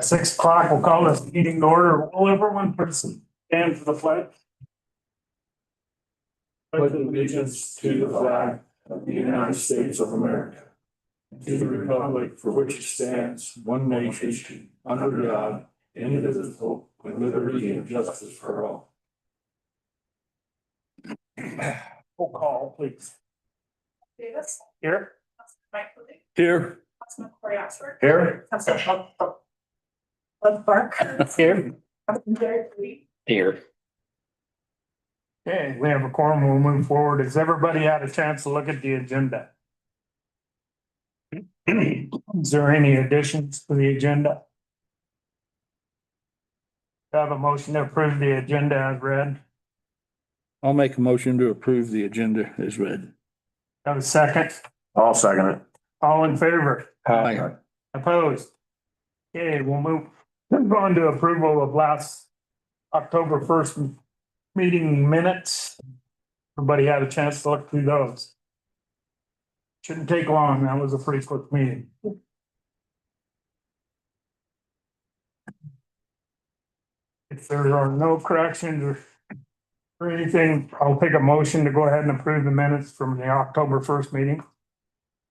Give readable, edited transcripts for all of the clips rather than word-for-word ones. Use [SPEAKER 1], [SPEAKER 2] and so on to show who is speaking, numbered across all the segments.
[SPEAKER 1] 6 o'clock, we'll call this meeting to order. Will everyone please stand for the pledge?
[SPEAKER 2] Pledge allegiance to the flag of the United States of America, and to the republic for which it stands, one nation, under God, indivisible, with liberty and justice for all.
[SPEAKER 1] Roll call, please.
[SPEAKER 3] Davis.
[SPEAKER 1] Here.
[SPEAKER 3] Councilman Mike Lee.
[SPEAKER 2] Here.
[SPEAKER 3] Councilman Corey Oxford.
[SPEAKER 1] Here.
[SPEAKER 3] Councilman Bud Clark.
[SPEAKER 1] Here.
[SPEAKER 3] Councilman Jerry Lee.
[SPEAKER 4] Here.
[SPEAKER 1] Okay, we have a quorum. We'll move forward. Has everybody had a chance to look at the agenda? Is there any additions to the agenda? Do I have a motion to approve the agenda as read?
[SPEAKER 2] I'll make a motion to approve the agenda as read.
[SPEAKER 1] Have a second?
[SPEAKER 5] I'll second it.
[SPEAKER 1] All in favor?
[SPEAKER 2] Aye.
[SPEAKER 1] Opposed? Okay, we'll move on to approval of last October 1st meeting minutes. Everybody had a chance to look through those. Shouldn't take long. That was a pretty quick meeting. If there are no corrections or anything, I'll take a motion to go ahead and approve the minutes from the October 1st meeting.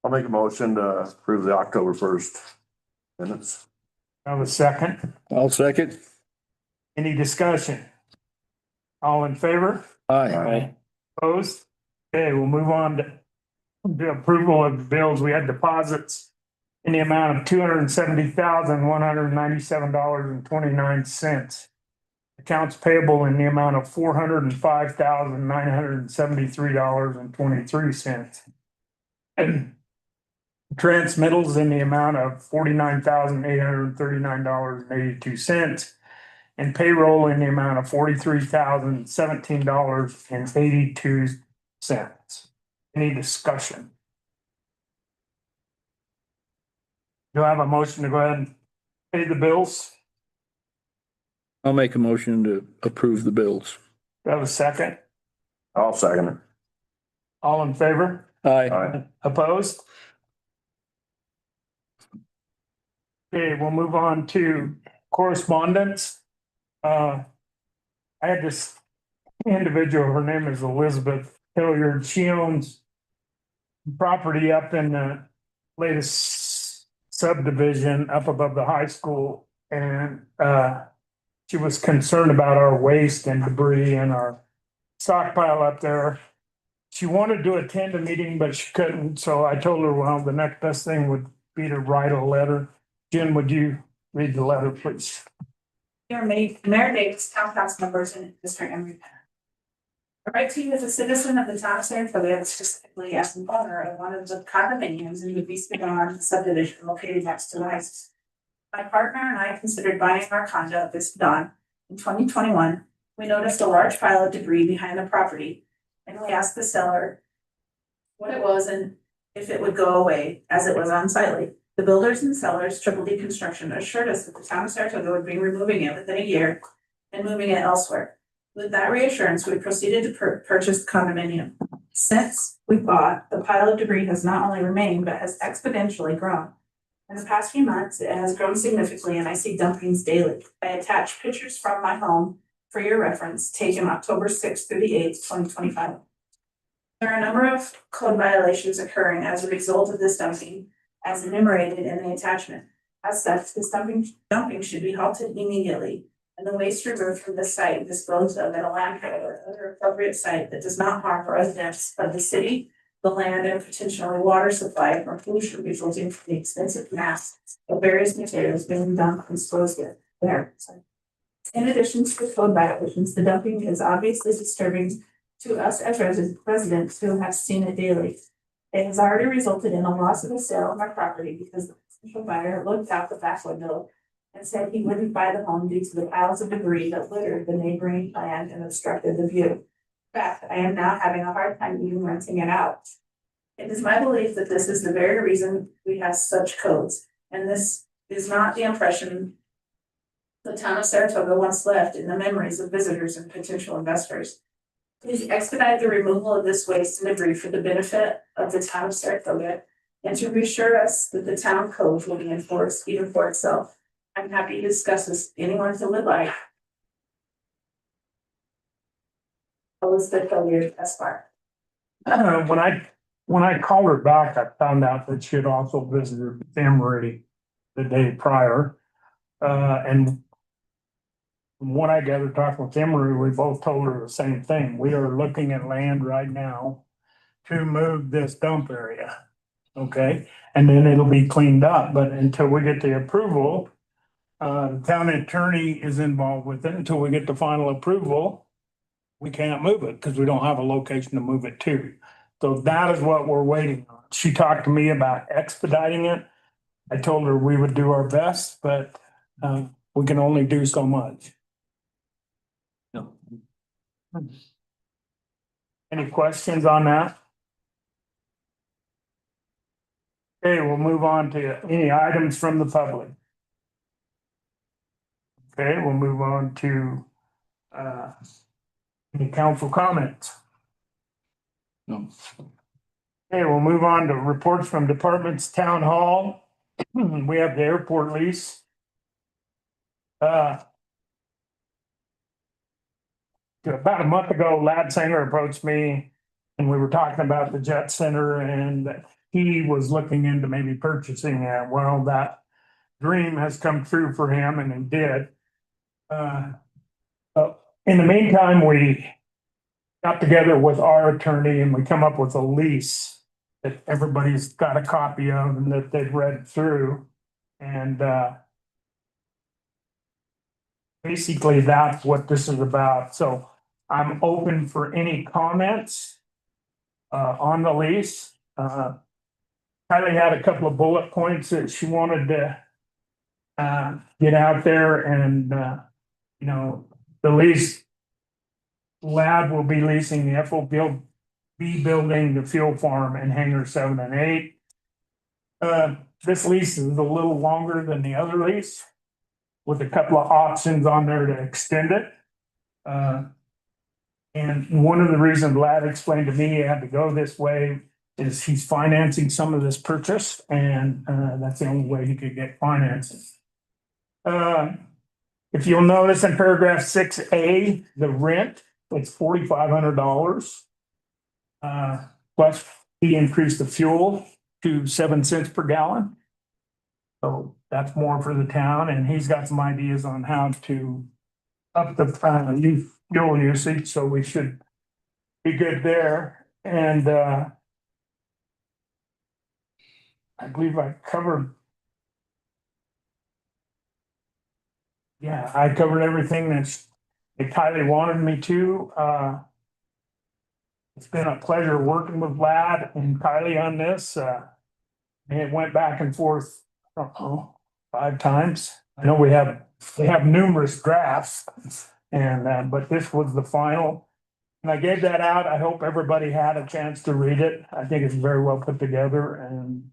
[SPEAKER 5] I'll make a motion to approve the October 1st minutes.
[SPEAKER 1] Have a second?
[SPEAKER 2] I'll second.
[SPEAKER 1] Any discussion? All in favor?
[SPEAKER 2] Aye.
[SPEAKER 1] Opposed? Okay, we'll move on to the approval of the bills. We had deposits in the amount of $270,197.29. Accounts payable in the amount of $405,973.23. And transmittals in the amount of $49,839.82. And payroll in the amount of $43,017.82. Any discussion? Do I have a motion to go ahead and pay the bills?
[SPEAKER 2] I'll make a motion to approve the bills.
[SPEAKER 1] Do I have a second?
[SPEAKER 5] I'll second it.
[SPEAKER 1] All in favor?
[SPEAKER 2] Aye.
[SPEAKER 5] Aye.
[SPEAKER 1] Opposed? Okay, we'll move on to correspondence. I had this individual, her name is Elizabeth Hilliard. She owns property up in the latest subdivision up above the high school. And she was concerned about our waste and debris and our stockpile up there. She wanted to attend a meeting, but she couldn't. So I told her, well, the next best thing would be to write a letter. Jen, would you read the letter, please?
[SPEAKER 3] Mayor Davis, town council members, and Mr. Emery. I write to you as a citizen of the town of Saratoga, specifically as an owner of one of the condominiums in the Vista Dawn subdivision located next to the high school. My partner and I considered buying our condo at Vista Dawn. In 2021, we noticed a large pile of debris behind the property, and we asked the seller what it was and if it would go away, as it was unsightly. The builders and sellers, Triple D Construction, assured us that the town of Saratoga would be removing it within a year and moving it elsewhere. With that reassurance, we proceeded to purchase the condominium. Since we bought, the pile of debris has not only remained, but has exponentially grown. In the past few months, it has grown significantly, and I see dumpings daily. I attach pictures from my home for your reference, taken October 6th through the 8th, 2025. There are a number of code violations occurring as a result of this dumping, as enumerated in the attachment. As such, this dumping should be halted immediately, and the waste removed from the site disposed of at a landfill or other appropriate site that does not harm residents of the city, the land, and potentially water supply from pollution resulting from the extensive mass of various materials being dumped and disposed of there. In addition to the code violations, the dumping is obviously disturbing to us as residents who have seen it daily. It has already resulted in a loss of the sale of our property because the potential buyer looked out the back window and said he wouldn't buy the home due to the piles of debris that littered the neighboring land and obstructed the view. In fact, I am now having a hard time even renting it out. It is my belief that this is the very reason we have such codes, and this is not the impression the town of Saratoga once left in the memories of visitors and potential investors. Please expedite the removal of this waste and debris for the benefit of the town of Saratoga and to reassure us that the town code will be enforced even for itself. I'm happy to discuss this, anyone who would like. Elizabeth Hilliard, Esquire.
[SPEAKER 1] When I called her back, I found out that she had also visited Emery the day prior. And from what I gathered talking with Emery, we both told her the same thing. We are looking at land right now to move this dump area. Okay, and then it'll be cleaned up, but until we get the approval, the town attorney is involved with it. Until we get the final approval, we can't move it because we don't have a location to move it to. So that is what we're waiting on. She talked to me about expediting it. I told her we would do our best, but we can only do so much.
[SPEAKER 2] No.
[SPEAKER 1] Any questions on that? Okay, we'll move on to any items from the public. Okay, we'll move on to any council comments.
[SPEAKER 2] No.
[SPEAKER 1] Okay, we'll move on to reports from departments, town hall. We have the airport lease. About a month ago, Lad Singer approached me and we were talking about the Jet Center and he was looking into maybe purchasing it. Well, that dream has come true for him and he did. In the meantime, we got together with our attorney and we come up with a lease that everybody's got a copy of and that they've read through. And basically that's what this is about. So I'm open for any comments on the lease. Kylie had a couple of bullet points that she wanted to get out there and you know, the lease lab will be leasing the FOB building, the fuel farm and hangar 7 and 8. This lease is a little longer than the other lease with a couple of options on there to extend it. And one of the reasons Lad explained to me he had to go this way is he's financing some of this purchase and that's the only way he could get financing. If you'll notice in paragraph 6A, the rent, it's $4,500. Plus he increased the fuel to 7 cents per gallon. So that's more for the town and he's got some ideas on how to up the fuel usage, so we should be good there. And I believe I covered. Yeah, I covered everything that Kylie wanted me to. It's been a pleasure working with Lad and Kylie on this. And it went back and forth, I don't know, 5 times. I know we have numerous drafts and but this was the final. And I gave that out. I hope everybody had a chance to read it. I think it's very well put together and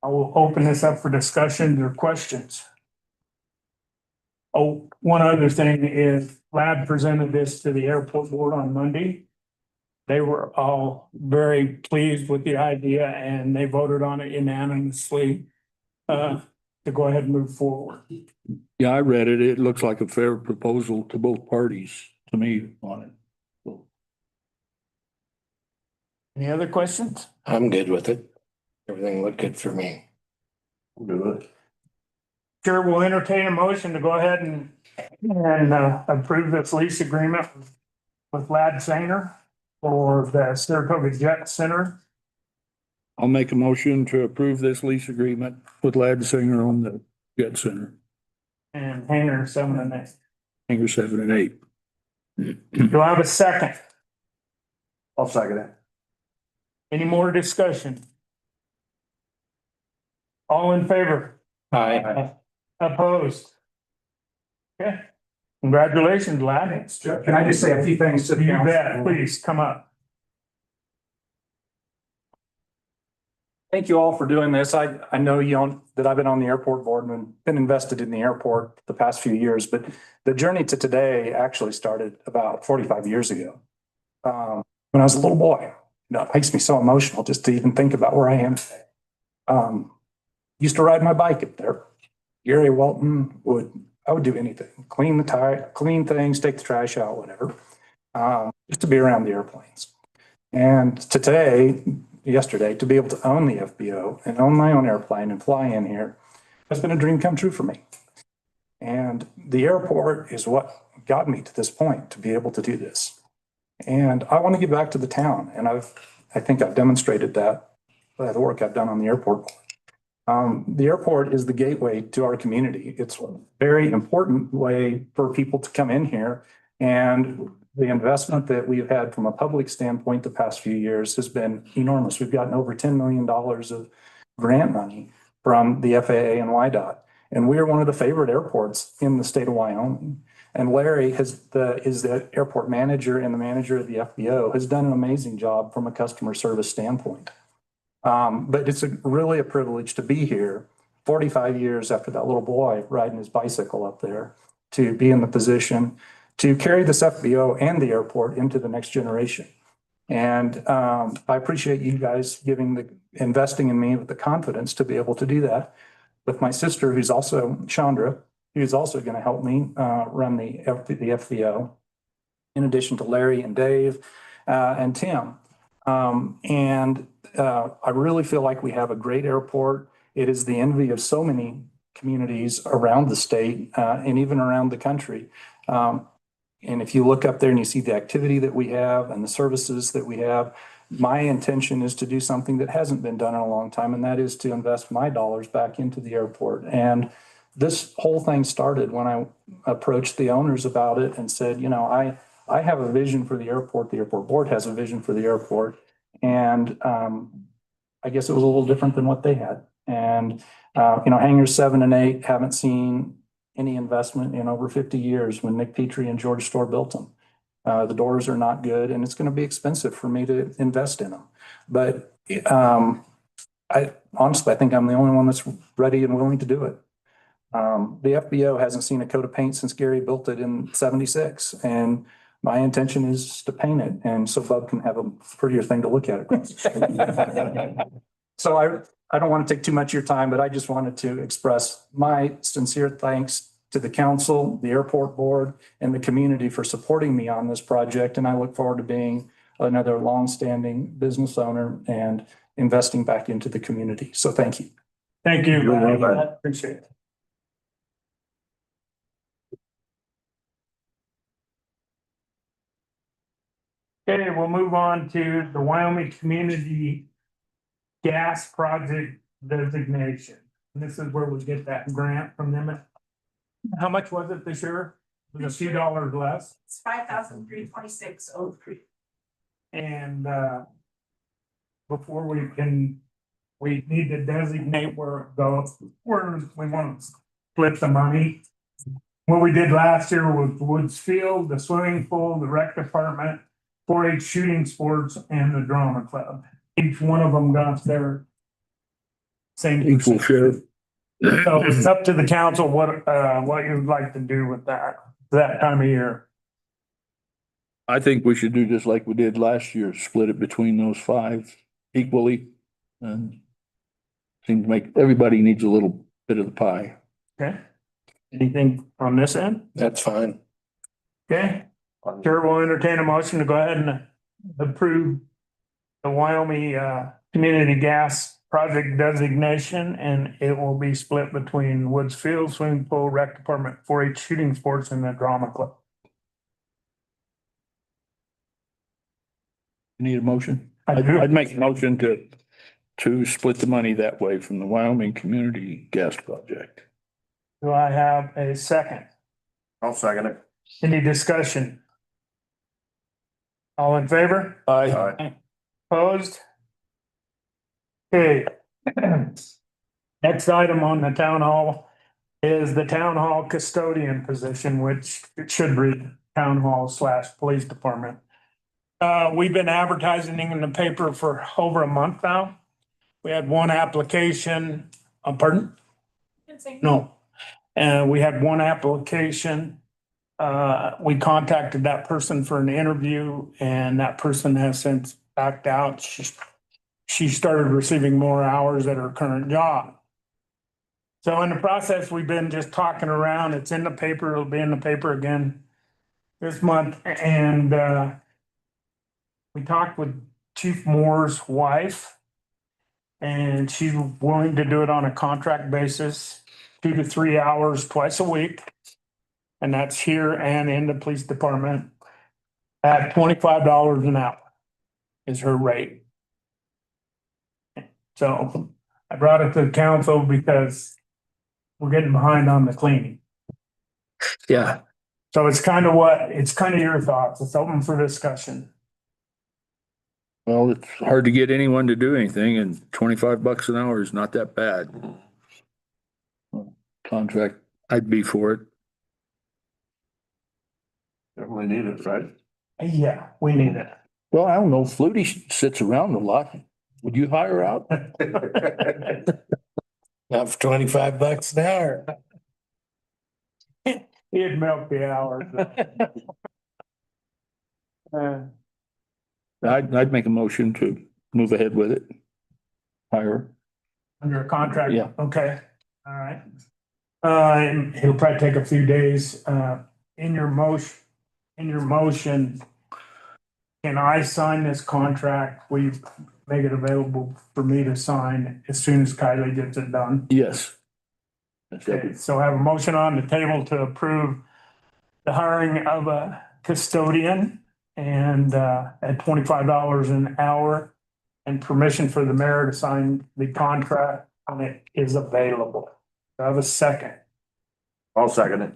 [SPEAKER 1] I will open this up for discussion or questions. Oh, one other thing is Lad presented this to the airport board on Monday. They were all very pleased with the idea and they voted on it unanimously to go ahead and move forward.
[SPEAKER 2] Yeah, I read it. It looks like a fair proposal to both parties, to me, on it. So,
[SPEAKER 1] Any other questions?
[SPEAKER 4] I'm good with it. Everything looked good for me.
[SPEAKER 5] Good.
[SPEAKER 1] Sure, we'll entertain a motion to go ahead and approve this lease agreement with Lad Singer for the Saratoga Jet Center.
[SPEAKER 2] I'll make a motion to approve this lease agreement with Lad Singer on the Jet Center,
[SPEAKER 1] And hangar 7 and 8.
[SPEAKER 2] hangar 7 and 8.
[SPEAKER 1] Do I have a second?
[SPEAKER 5] I'll second it.
[SPEAKER 1] Any more discussion? All in favor?
[SPEAKER 4] Aye.
[SPEAKER 1] Opposed? Okay, congratulations, Lad.
[SPEAKER 6] Can I just say a few things to the
[SPEAKER 1] You
[SPEAKER 6] council?
[SPEAKER 1] bet, please come up.
[SPEAKER 6] Thank you all for doing this. I know that I've been on the airport board and been invested in the airport the past few years, but the journey to today actually started about 45 years ago. When I was a little boy. It makes me so emotional just to even think about where I am today. Used to ride my bike up there. Gary Walton I would do anything, clean things, take the trash out, whatever. Just to be around the airplanes. And yesterday, to be able to own the FBO and own my own airplane and fly in here has been a dream come true for me. And the airport is what got me to this point to be able to do this. And I want to give back to the town. And I think I've demonstrated that by the work I've done on the airport. The airport is the gateway to our community. It's a very important way for people to come in here. And the investment that we've had from a public standpoint the past few years has been enormous. We've gotten over $10 million of grant money from the FAA and YDOT. And we are one of the favorite airports in the state of Wyoming. And Larry is the airport manager and the manager of the FBO, has done an amazing job from a customer service standpoint. But it's really a privilege to be here 45 years after that little boy riding his bicycle up there, to be in the position to carry this FBO and the airport into the next generation. And I appreciate you guys investing in me with the confidence to be able to do that. With my sister, who's also Chandra, who's also going to help me run the FBO, in addition to Larry and Dave and Tim. I really feel like we have a great airport. It is the envy of so many communities around the state and even around the country. And if you look up there and you see the activity that we have and the services that we have, my intention is to do something that hasn't been done in a long time, and that is to invest my dollars back into the airport. And this whole thing started when I approached the owners about it and said, I have a vision for the airport. The airport board has a vision for the airport. And I guess it was a little different than what they had. And, hangars 7 and 8 haven't seen any investment in over 50 years when Nick Petrie and George Storr built them. The doors are not good, and it's going to be expensive for me to invest in them. But I think I'm the only one that's ready and willing to do it. The FBO hasn't seen a coat of paint since Gary built it in '76, and my intention is to paint it, and so Bub can have a prettier thing to look at it. So I don't want to take too much of your time, but I just wanted to express my sincere thanks to the council, the airport board, and the community for supporting me on this project. And I look forward to being another longstanding business owner and investing back into the community. So thank you.
[SPEAKER 1] Thank you.
[SPEAKER 5] You're welcome.
[SPEAKER 1] Appreciate it. Okay, we'll move on to the Wyoming Community Gas Project designation. And this is where we get that grant from them. How much was it this year? It was a few dollars less.
[SPEAKER 3] It's $5,326.03.
[SPEAKER 1] And before we need to designate where it goes, where we want to split the money. What we did last year was Woods Field, the swimming pool, the rec department, 4-H shooting sports, and the drama club. Each one of them got their same
[SPEAKER 2] Equal share.
[SPEAKER 1] So it's up to the council what you'd like to do with that time of year.
[SPEAKER 2] I think we should do just like we did last year, split it between those 5 equally. And seems to make, everybody needs a little bit of the pie.
[SPEAKER 1] Okay. Anything on this end?
[SPEAKER 4] That's fine.
[SPEAKER 1] Okay. Chair will entertain a motion to go ahead and approve the Wyoming Community Gas Project designation, and it will be split between Woods Field, swimming pool, rec department, 4-H shooting sports, and the drama club.
[SPEAKER 2] You need a motion?
[SPEAKER 1] I do.
[SPEAKER 2] I'd make a motion to split the money that way from the Wyoming Community Gas Project.
[SPEAKER 1] Do I have a second?
[SPEAKER 5] I'll second it.
[SPEAKER 1] Any discussion? All in favor?
[SPEAKER 5] Aye.
[SPEAKER 1] Opposed? Okay. Next item on the town hall is the town hall custodian position, which it should read town hall / police department. We've been advertising in the paper for over a month now. We had one application, pardon? No. We had one application. We contacted that person for an interview, and that person has since backed out. She started receiving more hours at her current job. So in the process, we've been just talking around. It's in the paper. It'll be in the paper again this month. And we talked with Chief Moore's wife. And she's willing to do it on a contract basis, 2 to 3 hours twice a week. And that's here and in the police department at $25 an hour is her rate. So I brought it to the council because we're getting behind on the cleaning.
[SPEAKER 2] Yeah.
[SPEAKER 1] So it's kind of your thoughts. It's open for discussion.
[SPEAKER 2] Well, it's hard to get anyone to do anything and $25 an hour is not that bad. Contract, I'd be for it.
[SPEAKER 5] Definitely need it, right?
[SPEAKER 1] Yeah, we need it.
[SPEAKER 2] Well, I don't know, Flutie sits around a lot. Would you hire out?
[SPEAKER 4] Not for $25 an hour.
[SPEAKER 1] He'd milk the hours.
[SPEAKER 2] I'd make a motion to move ahead with it. Hire.
[SPEAKER 1] Under a contract?
[SPEAKER 2] Yeah.
[SPEAKER 1] Okay, all right. And he'll probably take a few days, in your motion. Can I sign this contract? Will you make it available for me to sign as soon as Kylie gets it done?
[SPEAKER 2] Yes.
[SPEAKER 1] Okay, so I have a motion on the table to approve the hiring of a custodian and, at $25 an hour. And permission for the mayor to sign the contract when it is available. Do I have a second?
[SPEAKER 5] I'll second it.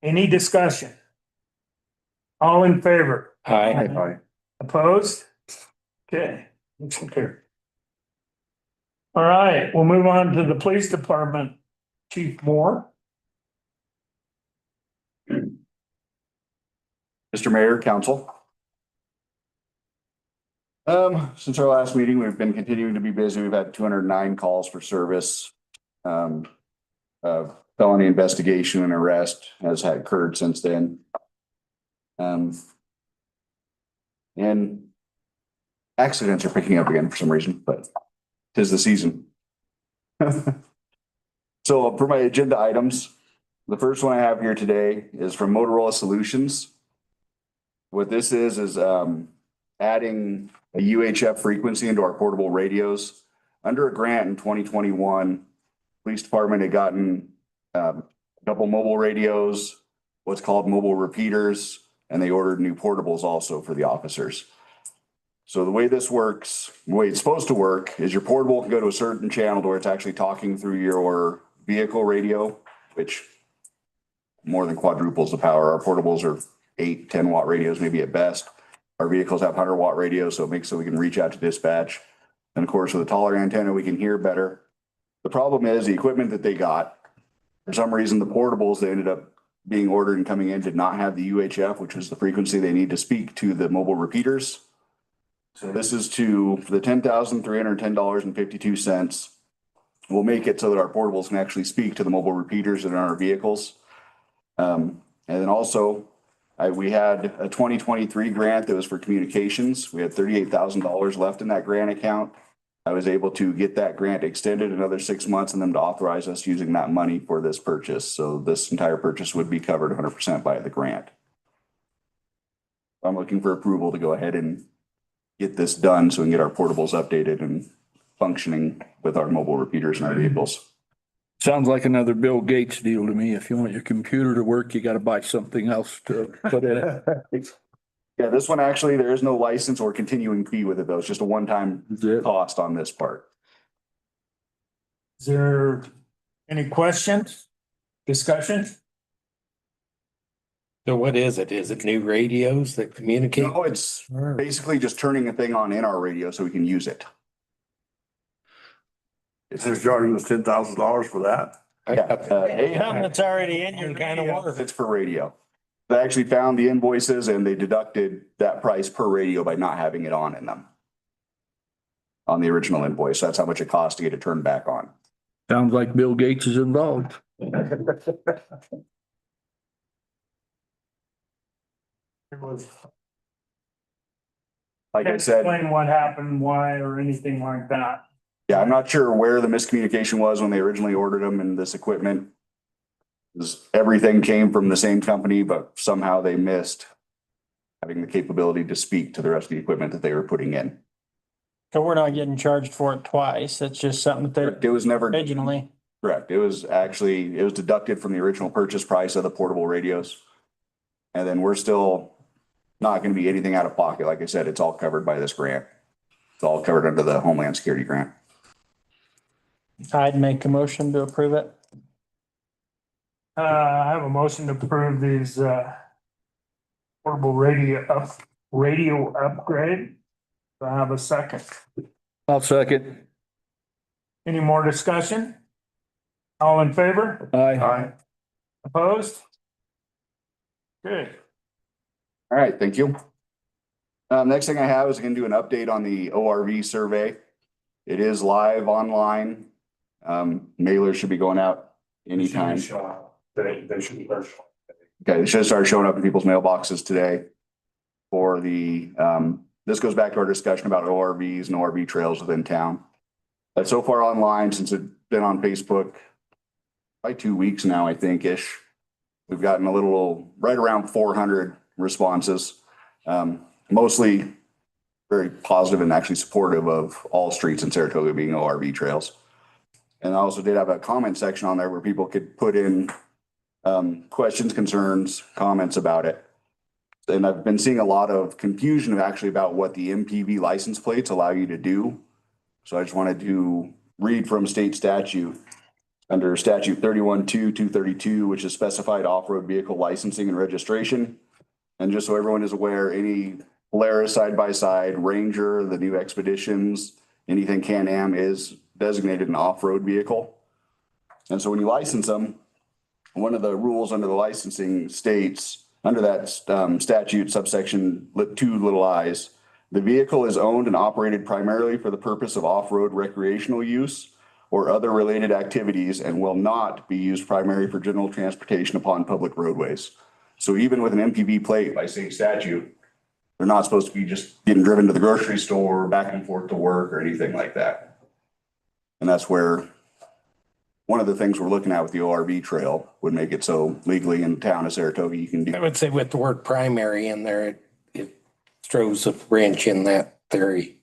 [SPEAKER 1] Any discussion? All in favor?
[SPEAKER 4] Aye.
[SPEAKER 5] Aye.
[SPEAKER 1] Opposed? Okay, motion carried. All right, we'll move on to the police department. Chief Moore.
[SPEAKER 7] Mr. Mayor, Council. Since our last meeting, we've been continuing to be busy. We've had 209 calls for service. Felony investigation and arrest has had occurred since then. And accidents are picking up again for some reason, but 'tis the season. So for my agenda items, the first one I have here today is from Motorola Solutions. What this is adding a UHF frequency into our portable radios. Under a grant in 2021, police department had gotten a couple mobile radios, what's called mobile repeaters, and they ordered new portables also for the officers. So the way this works, the way it's supposed to work is your portable can go to a certain channel where it's actually talking through your vehicle radio, which more than quadruples the power. Our portables are 8, 10 watt radios, maybe at best. Our vehicles have 100-watt radios, so it makes so we can reach out to dispatch. And of course, with a taller antenna, we can hear better. The problem is the equipment that they got, for some reason, the portables that ended up being ordered and coming in did not have the UHF, which is the frequency they need to speak to the mobile repeaters. So this is for the $10,310.52. We'll make it so that our portables can actually speak to the mobile repeaters in our vehicles. And then also, we had a 2023 grant that was for communications. We had $38,000 left in that grant account. I was able to get that grant extended another 6 months and them to authorize us using that money for this purchase. So this entire purchase would be covered 100% by the grant. I'm looking for approval to go ahead and get this done so we can get our portables updated and functioning with our mobile repeaters in our vehicles.
[SPEAKER 2] Sounds like another Bill Gates deal to me. If you want your computer to work, you gotta buy something else to put in it.
[SPEAKER 7] Yeah, this one actually, there is no license or continuing fee with it though. It's just a one-time
[SPEAKER 2] Is it?
[SPEAKER 7] cost on this part.
[SPEAKER 1] Is there any questions? Discussion?
[SPEAKER 4] So what is it? Is it new radios that communicate?
[SPEAKER 7] No, it's basically just turning a thing on in our radio so we can use it.
[SPEAKER 5] They're charging us $10,000 for that.
[SPEAKER 4] Something that's already in your kind of work.
[SPEAKER 7] It's for radio. They actually found the invoices and they deducted that price per radio by not having it on in them. On the original invoice, that's how much it costs to get it turned back on.
[SPEAKER 2] Sounds like Bill Gates is involved.
[SPEAKER 1] It was.
[SPEAKER 7] Like I said,
[SPEAKER 1] Explain what happened, why, or anything like that.
[SPEAKER 7] Yeah, I'm not sure where the miscommunication was when they originally ordered them and this equipment. Everything came from the same company, but somehow they missed having the capability to speak to the rest of the equipment that they were putting in.
[SPEAKER 4] So we're not getting charged for it twice. It's just something that
[SPEAKER 7] It was never.
[SPEAKER 4] they originally.
[SPEAKER 7] Correct. It was deducted from the original purchase price of the portable radios. And then we're still not going to be anything out of pocket. Like I said, it's all covered by this grant. It's all covered under the Homeland Security grant.
[SPEAKER 4] I'd make a motion to approve it.
[SPEAKER 1] I have a motion to approve these, portable radio upgrade. Do I have a second?
[SPEAKER 2] I'll second.
[SPEAKER 1] Any more discussion? All in favor?
[SPEAKER 2] Aye.
[SPEAKER 1] Opposed? Good.
[SPEAKER 7] All right, thank you. Next thing I have is going to do an update on the ORV survey. It is live online. Mailer should be going out anytime.
[SPEAKER 6] They should be.
[SPEAKER 7] Okay, it should start showing up in people's mailboxes today. For the, this goes back to our discussion about ORVs and ORV trails within town. But so far online, since it's been on Facebook, by 2 weeks now, I think-ish, we've gotten a little, right around 400 responses. Mostly very positive and actually supportive of all streets in Saratoga being ORV trails. And I also did have a comment section on there where people could put in questions, concerns, comments about it. And I've been seeing a lot of confusion actually about what the MPV license plates allow you to do. So I just wanted to read from state statute under statute 31-2-232, which is specified off-road vehicle licensing and registration. And just so everyone is aware, any Polaris side-by-side, Ranger, the new Expeditions, anything Can-Am is designated an off-road vehicle. And so when you license them, one of the rules under the licensing states, under that statute subsection 2 little i's, the vehicle is owned and operated primarily for the purpose of off-road recreational use or other related activities and will not be used primarily for general transportation upon public roadways. So even with an MPV plate by state statute, they're not supposed to be just getting driven to the grocery store, back and forth to work or anything like that. And that's where one of the things we're looking at with the ORV trail would make it so legally in the town of Saratoga, you can do.
[SPEAKER 8] I would say with the word primary in there, it throws a wrench in that theory.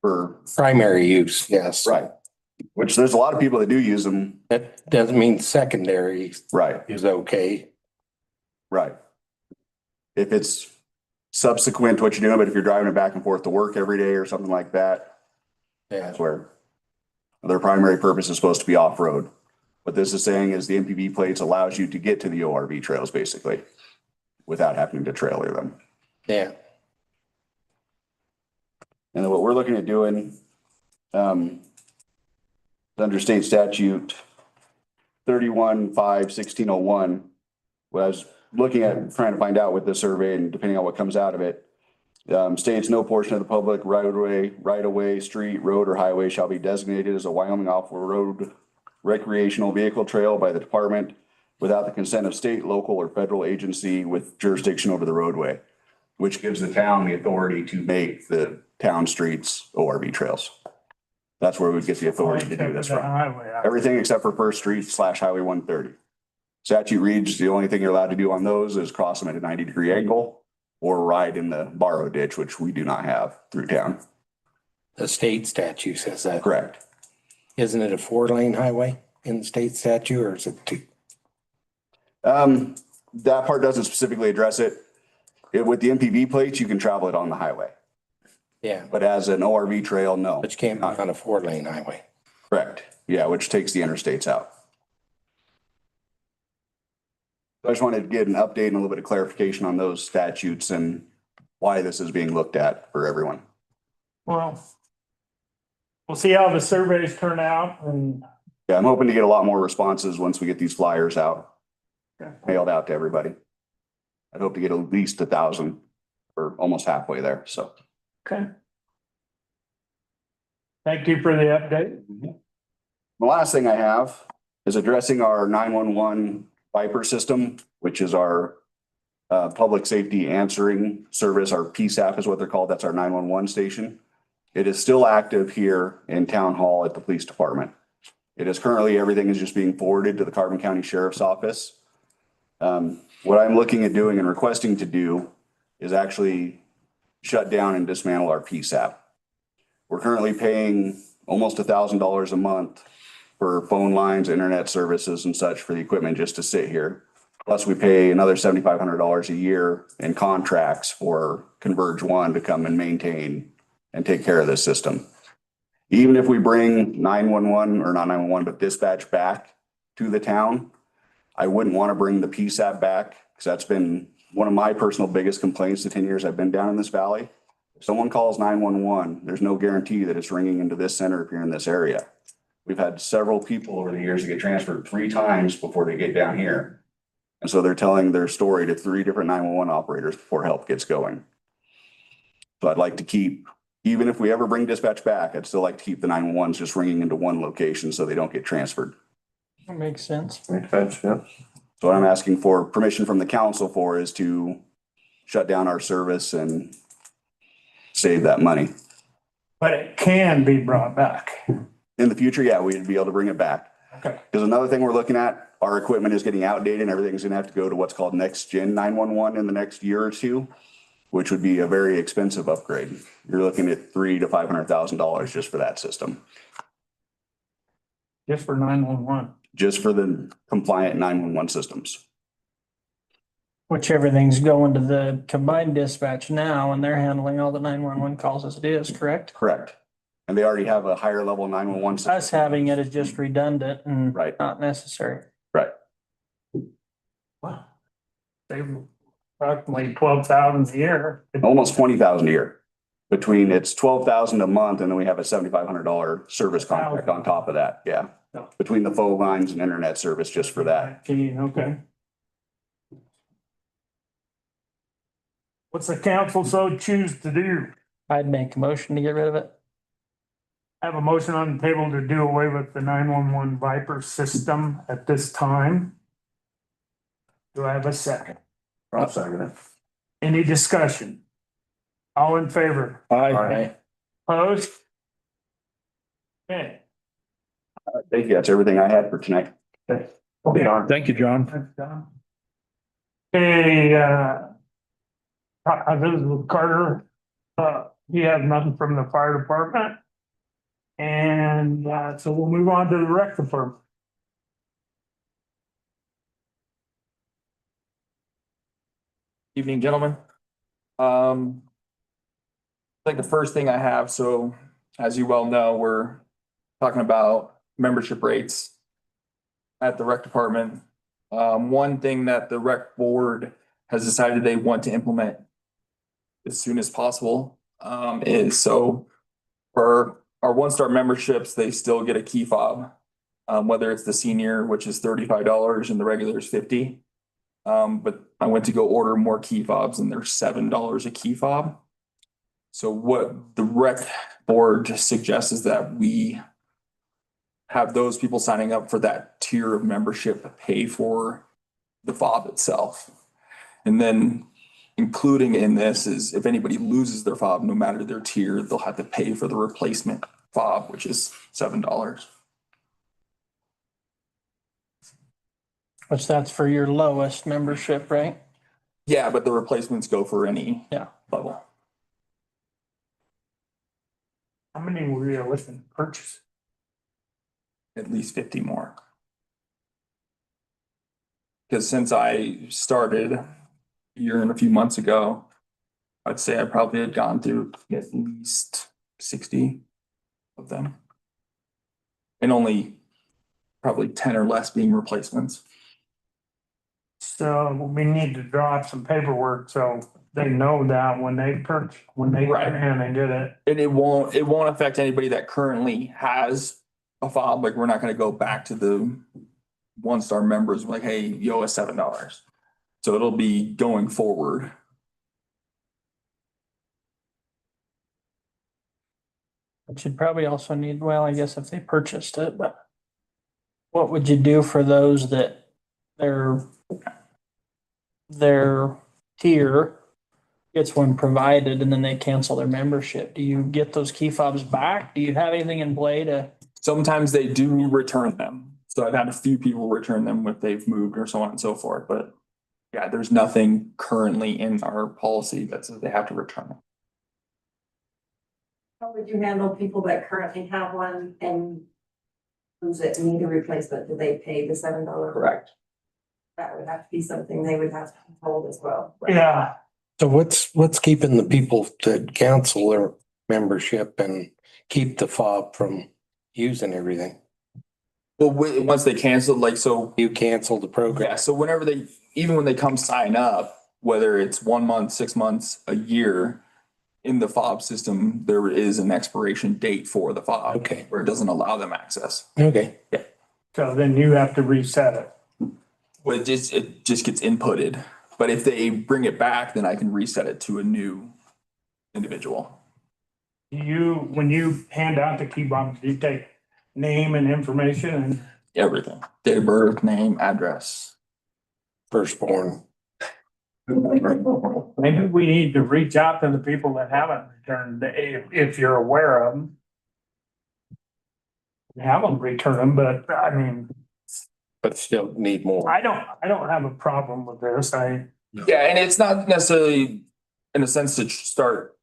[SPEAKER 7] For,
[SPEAKER 8] Primary use, yes.
[SPEAKER 7] right. Which there's a lot of people that do use them.
[SPEAKER 8] That doesn't mean secondary
[SPEAKER 7] Right,
[SPEAKER 8] is okay.
[SPEAKER 7] right. If it's subsequent to what you're doing, but if you're driving it back and forth to work every day or something like that,
[SPEAKER 8] Yeah.
[SPEAKER 7] that's where their primary purpose is supposed to be off-road. What this is saying is the MPV plates allows you to get to the ORV trails basically without having to trailer them.
[SPEAKER 8] Yeah.
[SPEAKER 7] And then what we're looking at doing, under state statute 31-5-1601, what I was looking at, trying to find out with the survey and depending on what comes out of it, states no portion of the public right-of-way, street, road, or highway shall be designated as a Wyoming off-road recreational vehicle trail by the department without the consent of state, local, or federal agency with jurisdiction over the roadway, which gives the town the authority to make the town streets ORV trails. That's where we get the authority to do this from. Everything except for First Street / Highway 130. Statute reads the only thing you're allowed to do on those is cross them at a 90-degree angle or ride in the borrow ditch, which we do not have through town.
[SPEAKER 8] The state statute says that.
[SPEAKER 7] Correct.
[SPEAKER 8] Isn't it a 4-lane highway in the state statute or is it 2?
[SPEAKER 7] That part doesn't specifically address it. With the MPV plates, you can travel it on the highway,
[SPEAKER 8] Yeah,
[SPEAKER 7] but as an ORV trail, no.
[SPEAKER 8] but you can't be on a 4-lane highway.
[SPEAKER 7] Correct. Yeah, which takes the interstates out. I just wanted to get an update and a little bit of clarification on those statutes and why this is being looked at for everyone.
[SPEAKER 1] Well, we'll see how the surveys turn out and
[SPEAKER 7] Yeah, I'm hoping to get a lot more responses once we get these flyers out,
[SPEAKER 1] Okay.
[SPEAKER 7] mailed out to everybody. I'd hope to get at least 1,000 or almost halfway there, so.
[SPEAKER 1] okay. Thank you for the update.
[SPEAKER 7] The last thing I have is addressing our 911 Viper system, which is our public safety answering service. Our PSAP is what they're called. That's our 911 station. It is still active here in Town Hall at the police department. It is currently, everything is just being forwarded to the Carbon County Sheriff's Office. What I'm looking at doing and requesting to do is actually shut down and dismantle our PSAP. We're currently paying almost $1,000 a month for phone lines, internet services and such for the equipment just to sit here. Plus we pay another $7,500 a year in contracts for Converge One to come and maintain and take care of this system. Even if we bring 911 or not 911, but dispatch back to the town, I wouldn't want to bring the PSAP back because that's been one of my personal biggest complaints the 10 years I've been down in this valley. If someone calls 911, there's no guarantee that it's ringing into this center if you're in this area. We've had several people over the years that get transferred 3 times before they get down here. And so they're telling their story to 3 different 911 operators before help gets going. So I'd like to keep, even if we ever bring dispatch back, I'd still like to keep the 911s just ringing into one location so they don't get transferred.
[SPEAKER 4] That makes sense.
[SPEAKER 5] Makes sense, yeah.
[SPEAKER 7] So what I'm asking for permission from the council for is to shut down our service and save that money.
[SPEAKER 1] But it can be brought back.
[SPEAKER 7] In the future, yeah, we'd be able to bring it back.
[SPEAKER 1] Okay.
[SPEAKER 7] Because another thing we're looking at, our equipment is getting outdated and everything's gonna have to go to what's called next gen 911 in the next year or two, which would be a very expensive upgrade. You're looking at $300,000 to $500,000 just for that system,
[SPEAKER 1] Just for 911.
[SPEAKER 7] just for the compliant 911 systems.
[SPEAKER 4] Which everything's going to the combined dispatch now and they're handling all the 911 calls as it is, correct?
[SPEAKER 7] Correct. And they already have a higher level 911 system.
[SPEAKER 4] Us having it is just redundant and
[SPEAKER 7] Right.
[SPEAKER 4] not necessary.
[SPEAKER 7] Right.
[SPEAKER 1] Wow. Save approximately 12,000 a year.
[SPEAKER 7] Almost 20,000 a year. Between it's 12,000 a month and then we have a $7,500 service contract on top of that. Yeah. Between the phone lines and internet service just for that.
[SPEAKER 1] Okay. What's the council so choose to do?
[SPEAKER 4] I'd make a motion to get rid of it.
[SPEAKER 1] I have a motion on the table to do away with the 911 Viper system at this time. Do I have a second?
[SPEAKER 5] I'll second it.
[SPEAKER 1] Any discussion? All in favor?
[SPEAKER 5] Aye.
[SPEAKER 1] Opposed? Okay.
[SPEAKER 7] Thank you. That's everything I had for tonight.
[SPEAKER 2] Thank you, John.
[SPEAKER 1] That's done. Okay, I visited with Carter. He has nothing from the fire department. And, so we'll move on to the rec department.
[SPEAKER 9] Evening, gentlemen. Like the first thing I have, so as you well know, we're talking about membership rates at the rec department. One thing that the rec board has decided they want to implement as soon as possible, is so for our one-star memberships, they still get a key fob. Whether it's the senior, which is $35 and the regular is $50. But I went to go order more key fobs and they're $7 a key fob. So what the rec board suggests is that we have those people signing up for that tier of membership pay for the fob itself. And then including in this is if anybody loses their fob, no matter their tier, they'll have to pay for the replacement fob, which is $7.
[SPEAKER 4] Which that's for your lowest membership, right?
[SPEAKER 9] Yeah, but the replacements go for any level.
[SPEAKER 1] How many were you looking to purchase?
[SPEAKER 9] At least 50 more. Because since I started a year and a few months ago, I'd say I probably had gone through at least 60 of them. And only probably 10 or less being replacements.
[SPEAKER 1] So we need to draw up some paperwork so they know that when they purchase, when they
[SPEAKER 9] Right.
[SPEAKER 1] come in and get it.
[SPEAKER 9] And it won't affect anybody that currently has a fob. Like we're not gonna go back to the one-star members like, hey, you owe us $7. So it'll be going forward.
[SPEAKER 4] But you'd probably also need, well, I guess if they purchased it, but what would you do for those that their tier gets one provided and then they cancel their membership, do you get those key fobs back? Do you have anything in play to?
[SPEAKER 9] Sometimes they do return them. So I've had a few people return them if they've moved or so on and so forth, but yeah, there's nothing currently in our policy that says they have to return them.
[SPEAKER 10] How would you handle people that currently have one and lose it and need a replacement? Do they pay the $7?
[SPEAKER 9] Correct.
[SPEAKER 10] That would have to be something they would have to be told as well.
[SPEAKER 1] Yeah,
[SPEAKER 8] So what's keeping the people that cancel their membership and keep the fob from using everything?
[SPEAKER 9] Well, once they cancel, like, so,
[SPEAKER 8] You cancel the program.
[SPEAKER 9] yeah, so whenever they, even when they come sign up, whether it's 1 month, 6 months, a year, in the fob system, there is an expiration date for the fob.
[SPEAKER 8] Okay.
[SPEAKER 9] Where it doesn't allow them access.
[SPEAKER 8] Okay.
[SPEAKER 1] so then you have to reset it.
[SPEAKER 9] Well, it just gets inputted, but if they bring it back, then I can reset it to a new individual.
[SPEAKER 1] When you hand out the key fobs, do you take name and information and?
[SPEAKER 9] Everything, date of birth, name, address.
[SPEAKER 8] Firstborn.
[SPEAKER 1] Maybe we need to reach out to the people that haven't returned, if you're aware of them. Have them return them, but I mean,
[SPEAKER 8] But still need more.
[SPEAKER 1] I don't have a problem with this.
[SPEAKER 9] Yeah, and it's not necessarily in a sense to start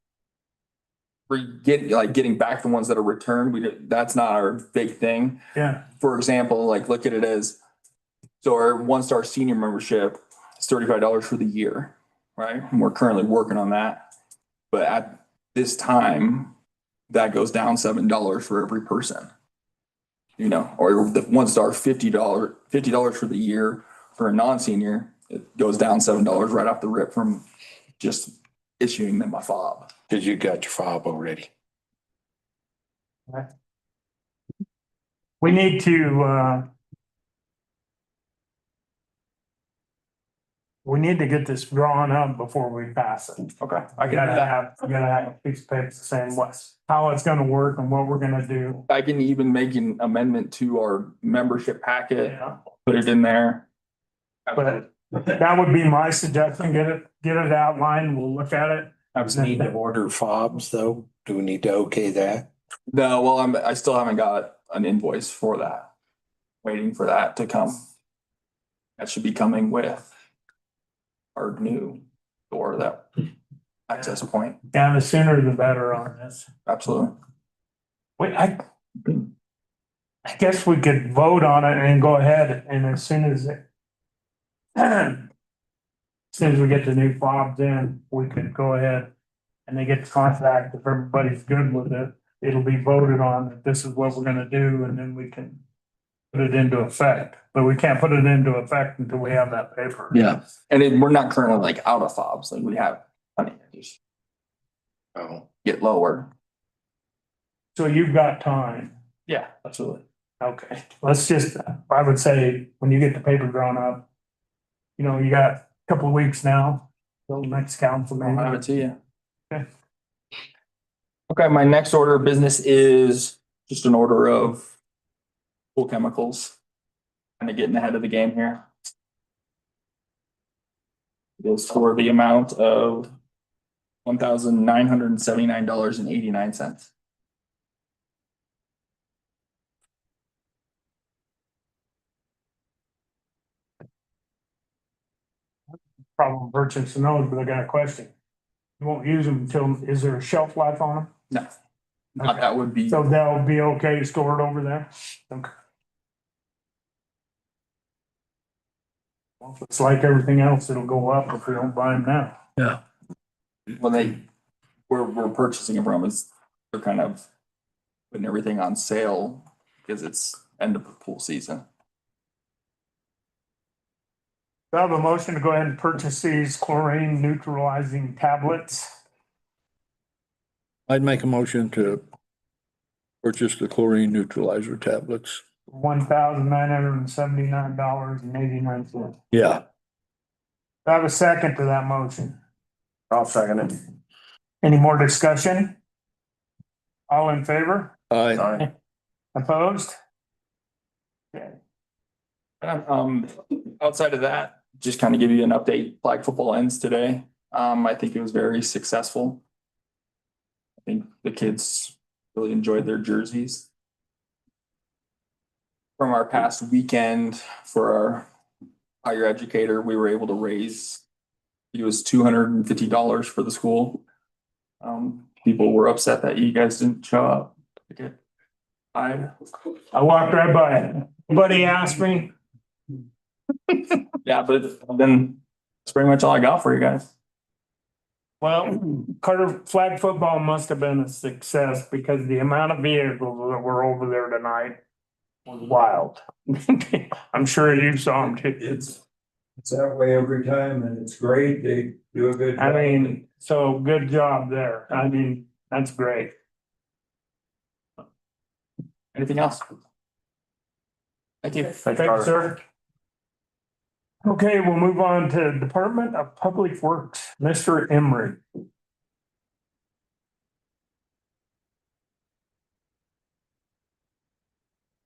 [SPEAKER 9] getting back the ones that are returned. That's not our big thing.
[SPEAKER 1] Yeah,
[SPEAKER 9] For example, like look at it as, so our 1-star senior membership is $35 for the year, right? And we're currently working on that. But at this time, that goes down $7 for every person. You know, or the 1-star $50 for the year for a non-senior, it goes down $7 right off the rip from just issuing them a fob.
[SPEAKER 8] Cause you got your fob already.
[SPEAKER 1] we need to, we need to get this drawn up before we pass it.
[SPEAKER 9] Okay.
[SPEAKER 1] I gotta have a piece of paper saying how it's gonna work and what we're gonna do.
[SPEAKER 9] I can even make an amendment to our membership packet,
[SPEAKER 1] Yeah.
[SPEAKER 9] put it in there.
[SPEAKER 1] But that would be my suggestion, get it outlined, we'll look at it.
[SPEAKER 8] Need to order fobs though? Do we need to okay that?
[SPEAKER 9] No, well, I still haven't got an invoice for that. Waiting for that to come. That should be coming with our new door, that access point.
[SPEAKER 1] Yeah, the sooner the better on this.
[SPEAKER 9] Absolutely.
[SPEAKER 1] Wait, I guess we could vote on it and go ahead and as soon as we get the new fobs in, we could go ahead and they get the contract. If everybody's good with it, it'll be voted on that this is what we're gonna do and then we can put it into effect. But we can't put it into effect until we have that paper.
[SPEAKER 9] Yeah. And we're not currently like out of fobs, like we have plenty, just
[SPEAKER 8] Oh,
[SPEAKER 9] get lower.
[SPEAKER 1] So you've got time.
[SPEAKER 9] Yeah, absolutely.
[SPEAKER 1] Okay, let's just, I would say, when you get the paper drawn up, you got a couple of weeks now, till next council
[SPEAKER 9] I'll have
[SPEAKER 1] meeting.
[SPEAKER 9] it to you.
[SPEAKER 1] Okay.
[SPEAKER 9] Okay, my next order of business is just an order of pool chemicals. Kind of getting ahead of the game here. It is for the amount of $1,979.89.
[SPEAKER 1] Problem purchasing those, but I got a question. You won't use them until, is there a shelf life on them?
[SPEAKER 9] No, not that would be,
[SPEAKER 1] So they'll be okay to store it over there? Okay. Well, if it's like everything else, it'll go up if we don't buy them now.
[SPEAKER 9] when we're purchasing them from is they're kind of putting everything on sale because it's end of the pool season.
[SPEAKER 1] Do I have a motion to go ahead and purchase these chlorine neutralizing tablets?
[SPEAKER 2] I'd make a motion to purchase the chlorine neutralizer tablets.
[SPEAKER 1] $1,979.89.
[SPEAKER 2] Yeah.
[SPEAKER 1] Do I have a second to that motion?
[SPEAKER 5] I'll second it.
[SPEAKER 1] Any more discussion? All in favor?
[SPEAKER 2] Aye.
[SPEAKER 1] Opposed? Okay.
[SPEAKER 9] Outside of that, just kind of give you an update, flag football ends today. I think it was very successful. I think the kids really enjoyed their jerseys. From our past weekend for our higher educator, we were able to raise, it was $250 for the school. People were upset that you guys didn't show up.
[SPEAKER 1] I walked right by it. Buddy asked me.
[SPEAKER 9] Yeah, but then that's pretty much all I got for you guys.
[SPEAKER 1] Well, Carter flag football must have been a success because the amount of vehicles that were over there tonight was wild. I'm sure you saw them too.
[SPEAKER 2] It's that way every time and it's great. They do a good job.
[SPEAKER 1] I mean, so good job there. I mean, that's great.
[SPEAKER 9] Anything else? Thank you.
[SPEAKER 1] Thanks, sir. Okay, we'll move on to Department of Public Works, Mr. Emery.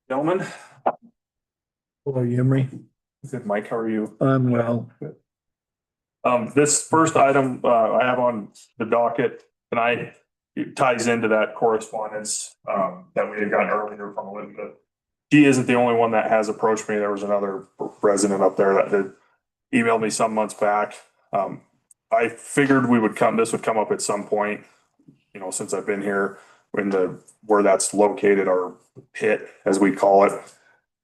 [SPEAKER 11] Gentlemen,
[SPEAKER 2] Hello, Emery.
[SPEAKER 11] good, Mike, how are you?
[SPEAKER 2] I'm well.
[SPEAKER 11] This first item, I have on the docket tonight, it ties into that correspondence, that we had gotten earlier from Elizabeth. She isn't the only one that has approached me. There was another resident up there that had emailed me some months back. I figured this would come up at some point, you know, since I've been here, where that's located, our pit, as we call it.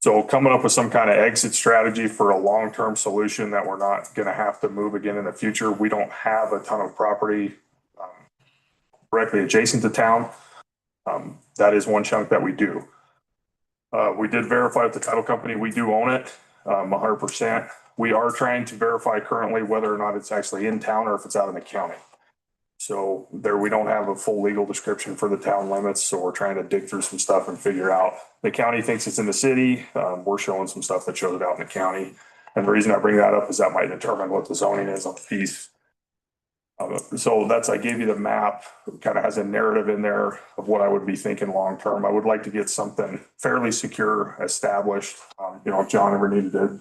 [SPEAKER 11] So coming up with some kind of exit strategy for a long-term solution that we're not gonna have to move again in the future. We don't have a ton of property directly adjacent to town. That is one chunk that we do. We did verify with the title company, we do own it, 100%. We are trying to verify currently whether or not it's actually in town or if it's out in the county. So we don't have a full legal description for the town limits, so we're trying to dig through some stuff and figure out. The county thinks it's in the city. We're showing some stuff that shows it out in the county. And the reason I bring that up is that might determine what the zoning is on the piece. So I gave you the map, kind of has a narrative in there of what I would be thinking long-term. I would like to get something fairly secure, established. If John ever needed to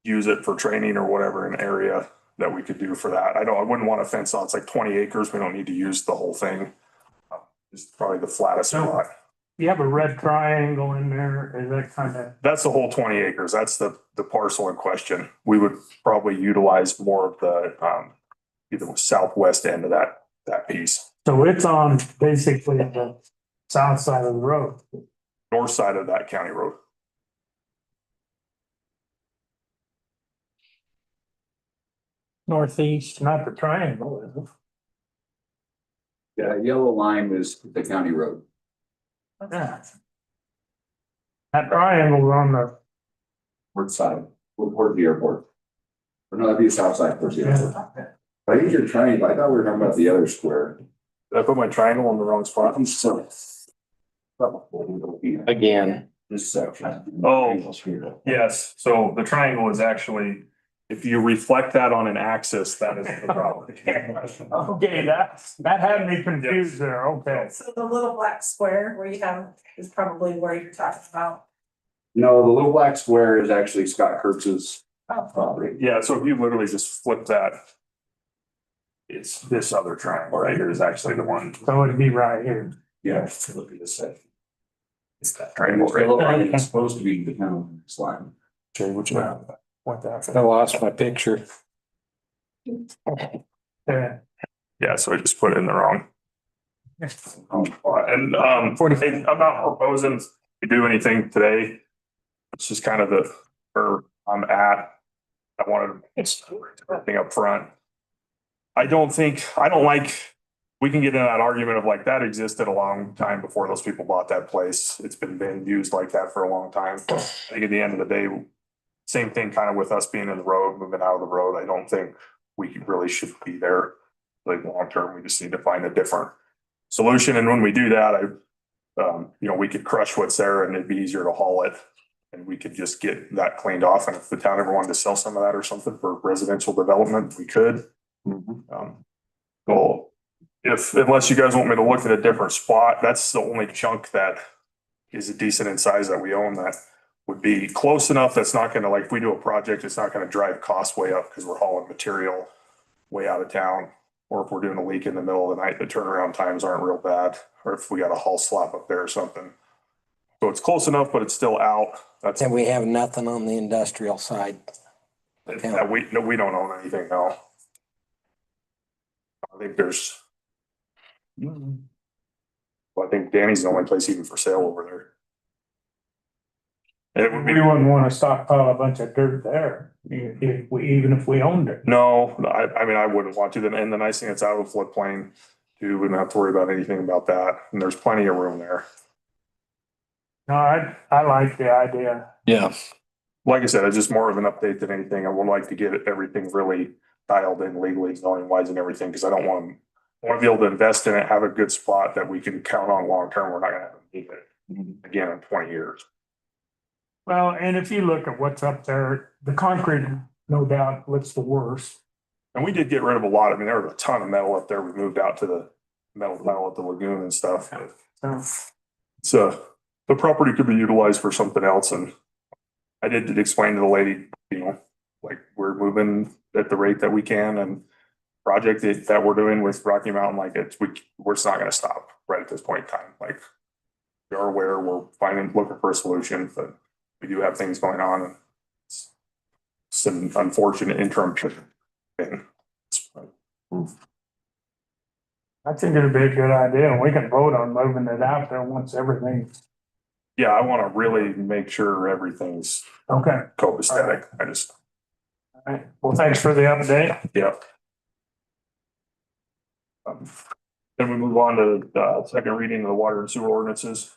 [SPEAKER 11] use it for training or whatever, an area that we could do for that. I wouldn't want a fence on, it's like 20 acres. We don't need to use the whole thing. It's probably the flattest spot.
[SPEAKER 1] You have a red triangle in there, is that kind of?
[SPEAKER 11] That's the whole 20 acres. That's the parcel in question. We would probably utilize more of the, either southwest end of that piece.
[SPEAKER 1] So it's on basically the south side of the road.
[SPEAKER 11] North side of that county road.
[SPEAKER 4] Northeast.
[SPEAKER 1] Not the triangle, is it?
[SPEAKER 7] Yeah, yellow line is the county road.
[SPEAKER 1] Yeah. That triangle's on the,
[SPEAKER 7] North side, toward the airport. Or no, that'd be the south side towards the airport. I think you're trying, I thought we were talking about the other square.
[SPEAKER 11] Did I put my triangle in the wrong spot?
[SPEAKER 8] Again.
[SPEAKER 7] This section.
[SPEAKER 11] Oh, yes. So the triangle is actually, if you reflect that on an axis, that is the problem.
[SPEAKER 1] okay, that had me confused there, okay.
[SPEAKER 3] So the little black square where you have is probably where you're talking about.
[SPEAKER 7] No, the little black square is actually Scott Kurtz's
[SPEAKER 3] Oh,
[SPEAKER 7] property.
[SPEAKER 11] Yeah, so if you literally just flip that, it's this other triangle right here is actually the one.
[SPEAKER 1] So it'd be right here.
[SPEAKER 7] Yeah, look at this section.
[SPEAKER 11] It's that triangle right
[SPEAKER 7] Yellow
[SPEAKER 11] there.
[SPEAKER 7] line is supposed to be the town line.
[SPEAKER 11] Jay, what you have? What that?
[SPEAKER 8] I lost my picture.
[SPEAKER 1] Yeah.
[SPEAKER 11] Yeah, so I just put it in the wrong. And I'm not proposing to do anything today. It's just kind of where I'm at. I wanted everything up front. I don't like, we can get in that argument of like that existed a long time before those people bought that place. It's been used like that for a long time. I think at the end of the day, same thing kind of with us being in the road, moving out of the road. I don't think we really should be there like long term. We just need to find a different solution. And when we do that, we could crush what's there and it'd be easier to haul it. And we could just get that cleaned off. And if the town ever wanted to sell some of that or something for residential development, we could. Well, unless you guys want me to look at a different spot, that's the only chunk that is a decent in size that we own that would be close enough. That's not gonna, like, if we do a project, it's not gonna drive costs way up because we're hauling material. way out of town, or if we're doing a leak in the middle of the night, the turnaround times aren't real bad, or if we got a hull slap up there or something. So it's close enough, but it's still out. That's
[SPEAKER 8] And we have nothing on the industrial side.
[SPEAKER 11] that we don't own anything now. I think there's. Well, I think Danny's the only place even for sale over there. And it would be.
[SPEAKER 1] We wouldn't want to stockpile a bunch of dirt there, even if we owned it.
[SPEAKER 11] No, I mean, I wouldn't want to. Then, and the nice thing, it's out of the floodplain too. We don't have to worry about anything about that. And there's plenty of room there.
[SPEAKER 1] No, I like the idea.
[SPEAKER 8] Yeah.
[SPEAKER 11] Like I said, it's just more of an update than anything. I would like to get everything really dialed in legally, zoning wise and everything, because I don't want to, I want to be able to invest in it, have a good spot that we can count on long term. We're not gonna have to need it again in 20 years.
[SPEAKER 1] Well, and if you look at what's up there, the concrete, no doubt, looks the worst.
[SPEAKER 11] And we did get rid of a lot. I mean, there was a ton of metal up there. We moved out to the metal at the lagoon and stuff. But so the property could be utilized for something else. And I did explain to the lady, you know, like we're moving at the rate that we can, and project that we're doing with Rocky Mountain, like we're just not going to stop right at this point in time. Like we are aware we're looking for a solution, but we do have things going on, and it's an unfortunate interim thing.
[SPEAKER 1] I think it'd be a good idea, and we can vote on moving it out there once everything.
[SPEAKER 11] Yeah, I want to really make sure everything's
[SPEAKER 1] Okay.
[SPEAKER 11] copacetic. I just,
[SPEAKER 1] All right. Well, thanks for the update.
[SPEAKER 11] yeah. Then we move on to the second reading of the water and sewer ordinances.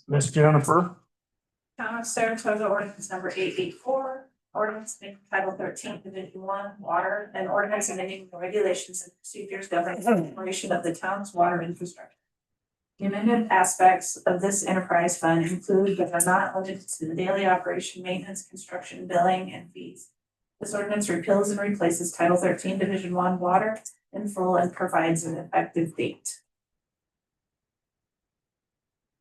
[SPEAKER 1] Miss Jennifer.
[SPEAKER 3] Town of Saratoga ordinance number 884, ordinance making title 13, division 1, water, and ordinance amending the regulations and procedures governing the operation of the town's water infrastructure. The amended aspects of this enterprise fund include but are not limited to the daily operation, maintenance, construction, billing, and fees. This ordinance repeals and replaces Title 13, Division 1, water in full, and provides an effective date.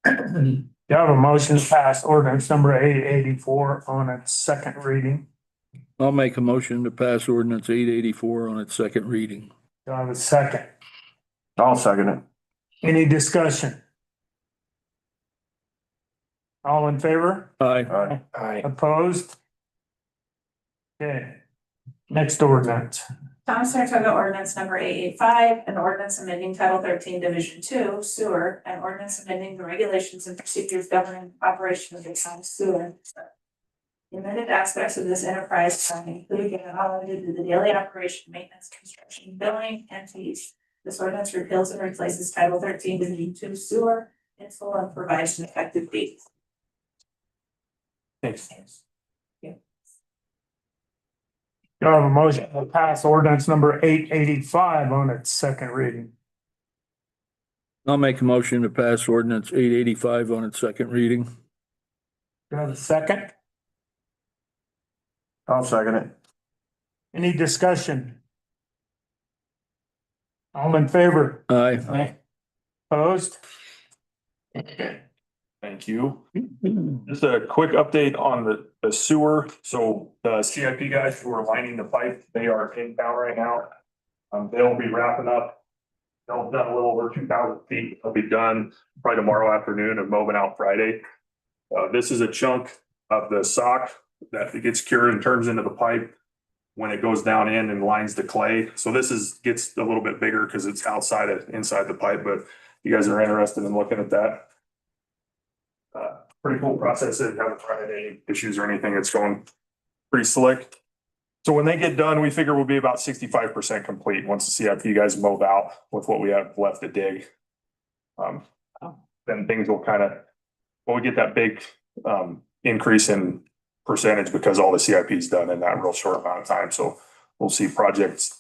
[SPEAKER 1] You have a motion to pass ordinance number 884 on its second reading.
[SPEAKER 2] I'll make a motion to pass ordinance 884 on its second reading.
[SPEAKER 1] Do I have a second?
[SPEAKER 5] I'll second it.
[SPEAKER 1] Any discussion? All in favor?
[SPEAKER 2] Aye.
[SPEAKER 8] Aye.
[SPEAKER 1] Opposed? Okay, next ordinance.
[SPEAKER 3] Town of Saratoga ordinance number 885, an ordinance amending Title 13, Division 2, sewer, and ordinance amending the regulations and procedures governing operation of the town's sewer. The amended aspects of this enterprise fund include but are not limited to the daily operation, maintenance, construction, billing, and fees. This ordinance repeals and replaces Title 13, Division 2, sewer in full, and provides an effective date.
[SPEAKER 11] Thanks.
[SPEAKER 1] Do I have a motion to pass ordinance number 885 on its second reading?
[SPEAKER 2] I'll make a motion to pass ordinance 885 on its second reading.
[SPEAKER 1] Do I have a second?
[SPEAKER 5] I'll second it.
[SPEAKER 1] Any discussion? All in favor?
[SPEAKER 2] Aye.
[SPEAKER 1] Opposed?
[SPEAKER 11] Thank you. Just a quick update on the sewer. So the CIP guys who are lining the pipe, they are in town right now. They'll be wrapping up. They'll have done a little over 2,000 feet. They'll be done probably tomorrow afternoon and moving out Friday. This is a chunk of the sock that gets cured and turns into the pipe when it goes down in and lines the clay. So this gets a little bit bigger because it's inside the pipe, but if you guys are interested in looking at that. Pretty cool process. It haven't run into any issues or anything. It's going pretty slick. So when they get done, we figure we'll be about 65% complete once the CIP guys mow out with what we have left to dig. Then things will we get that big increase in percentage because all the CIP is done in that real short amount of time. So we'll see progress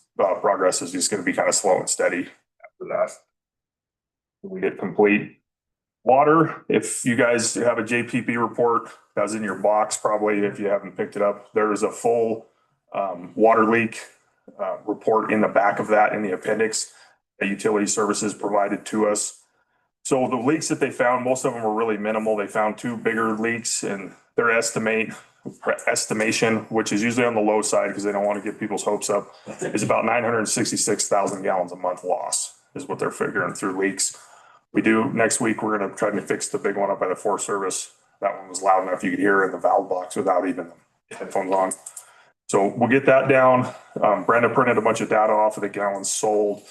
[SPEAKER 11] is just going to be kind of slow and steady after that. We get complete. Water, if you guys have a JPP report, that's in your box probably if you haven't picked it up. There is a full water leak report in the back of that in the appendix that Utility Services provided to us. So the leaks that they found, most of them were really minimal. They found 2 bigger leaks and their estimate estimation, which is usually on the low side because they don't want to get people's hopes up, is about 966,000 gallons a month loss is what they're figuring through leaks. We do, next week, we're gonna try to fix the big one up by the Forest Service. That one was loud enough you could hear in the valve box without even headphones on. So we'll get that down. Brenda printed a bunch of data off of the gallons sold.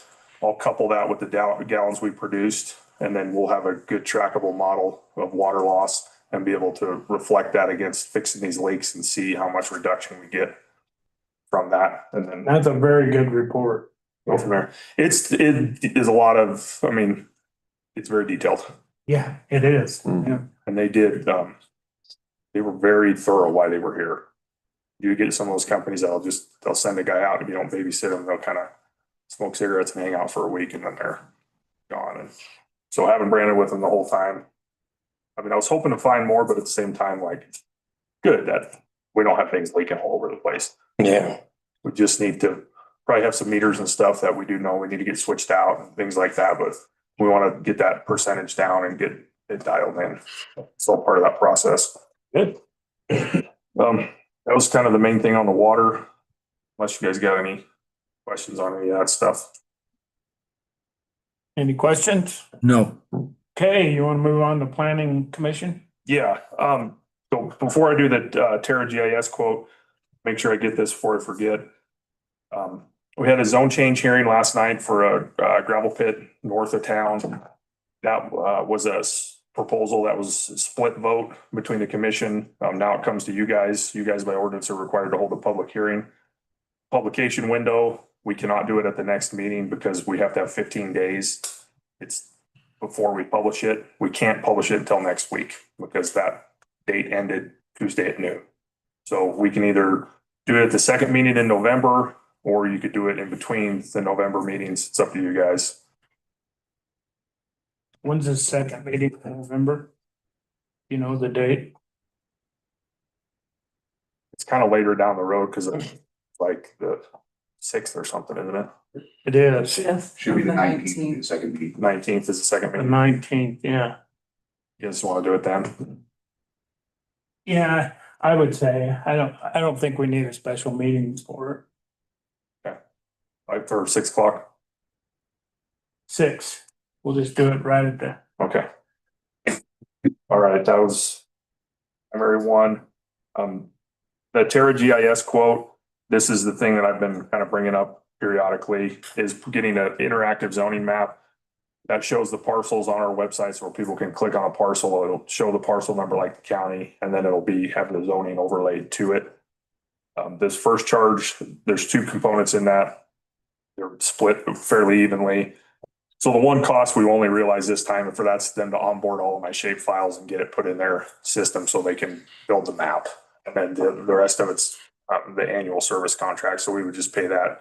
[SPEAKER 11] I'll couple that with the gallons we produced, and then we'll have a good trackable model of water loss and be able to reflect that against fixing these leaks and see how much reduction we get from that. And then
[SPEAKER 1] That's a very good report.
[SPEAKER 11] go from there. It is a lot of, I mean, it's very detailed.
[SPEAKER 1] Yeah, it is.
[SPEAKER 5] Mhm.
[SPEAKER 11] And they did, they were very thorough while they were here. You get some of those companies they'll send a guy out. If you don't babysit them, they'll kind of smoke cigarettes and hang out for a week and then they're gone. And so having Brandon with them the whole time, I mean, I was hoping to find more, but at the same time, like, good that we don't have things leaking all over the place.
[SPEAKER 8] Yeah.
[SPEAKER 11] We just need to probably have some meters and stuff that we do know we need to get switched out and things like that, but we want to get that percentage down and get it dialed in. It's all part of that process. Good. That was kind of the main thing on the water, unless you guys got any questions on any of that stuff.
[SPEAKER 1] Any questions?
[SPEAKER 2] No.
[SPEAKER 1] Okay, you want to move on to planning commission?
[SPEAKER 11] Yeah, so before I do the Terra GIS quote, make sure I get this before I forget. We had a zone change hearing last night for a gravel pit north of town. That was a proposal that was split vote between the commission. Now it comes to you guys. You guys by ordinance are required to hold a public hearing. Publication window, we cannot do it at the next meeting because we have to have 15 days. It's before we publish it. We can't publish it until next week because that date ended Tuesday at noon. So we can either do it at the second meeting in November, or you could do it in between the November meetings. It's up to you guys.
[SPEAKER 1] When's the second meeting in November? You know the date?
[SPEAKER 11] It's kind of later down the road because it's like the 6th or something, isn't it?
[SPEAKER 1] It is.
[SPEAKER 10] Yes.
[SPEAKER 7] Should be the 19th, second meeting.
[SPEAKER 11] 19th is the second
[SPEAKER 1] The
[SPEAKER 11] meeting.
[SPEAKER 1] 19th, yeah.
[SPEAKER 11] You guys want to do it then?
[SPEAKER 1] Yeah, I would say, I don't think we need a special meeting for
[SPEAKER 11] Like for 6 o'clock?
[SPEAKER 1] 6. We'll just do it right at the,
[SPEAKER 11] Okay. All right, that was primary one. The Terra GIS quote, this is the thing that I've been kind of bringing up periodically, is getting an interactive zoning map that shows the parcels on our website, so people can click on a parcel, it'll show the parcel number like the county, and then it'll have the zoning overlaid to it. This first charge, there's 2 components in that. They're split fairly evenly. So the one cost we only realize this time, and for that's them to onboard all of my shape files and get it put in their system so they can build the map. And then the rest of it's the annual service contract. So we would just pay that